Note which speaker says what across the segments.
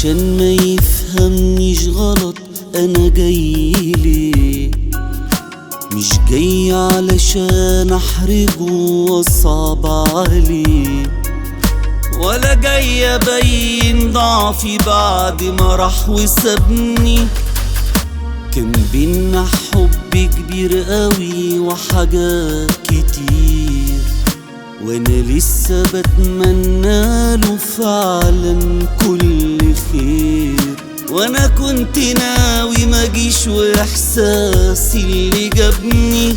Speaker 1: عشان ما يفهمنيش غلط انا جايلي، مش جاي علشان احرجه واصعب عليه، ولا جاي ابين ضعفي بعد ما راح وسابني. كان بينا حب كبير قوي وحاجات كتير، وانا لسه بتمناله فعلا كل خير. وانا كنت ناوي مجيش واحساسي اللي جابني.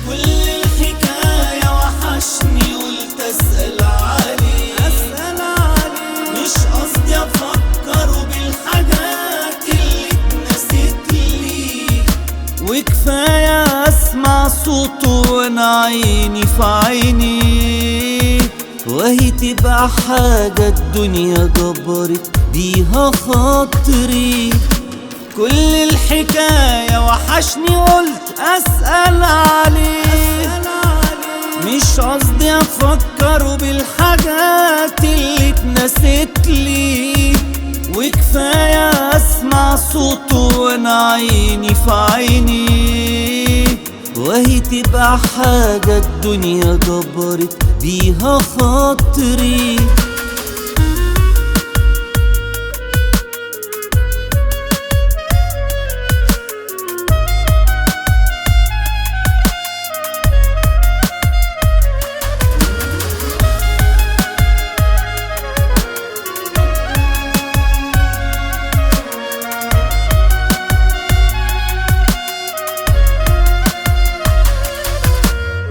Speaker 1: كل الحكاية وحشني قلت اسأل عليه، مش قصدي افكره بالحاجات اللي اتنست لي، وكفاية اسمع صوته وانا عيني في عيني. وهي تبقى حاجة الدنيا جبرت بيها خاطري. كل الحكاية وحشني قلت اسأل عليه، مش قصدي افكره بالحاجات اللي اتنست لي، وكفاية اسمع صوته وانا عيني في عيني. وهي تبقى حاجة الدنيا جبرت بيها خاطري.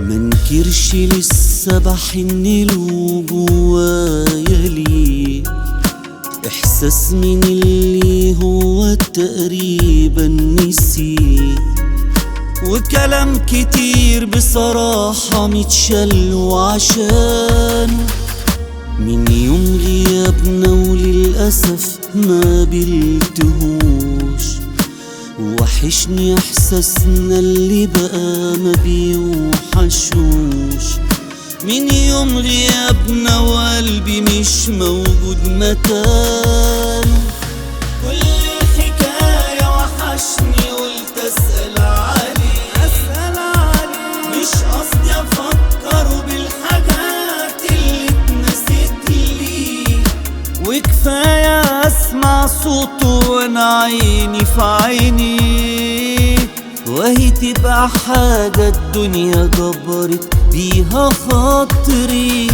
Speaker 1: منكرش لسه بحن له جوايا ليه، احساس من اللي هو تقريبا نسيه، وكلام كتير بصراحة متشل وعشانه. من يوم غيابنا وللأسف ما قابلتهوش، وحشني احساسنا اللي بقى ما بيوحشوش. من يوم غيابنا وقلبي مش موجود مكانه. كل الحكاية وحشني قلت اسأل عليه، مش قصدي افكره بالحاجات اللي اتنست لي، وكفاية اسمع صوته وانا عيني في عيني. وهي تبقى حاجة الدنيا جبرت بيها خاطري.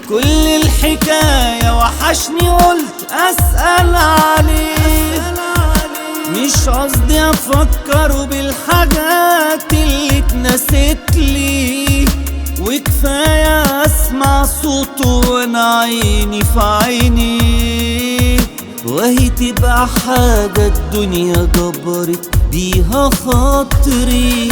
Speaker 1: كل الحكاية وحشني قلت اسأل عليه، مش قصدي افكره بالحاجات اللي اتنست لي، وكفاية اسمع صوته وانا عيني في عيني. وهي تبقى حاجة الدنيا جبرت بيها خاطري.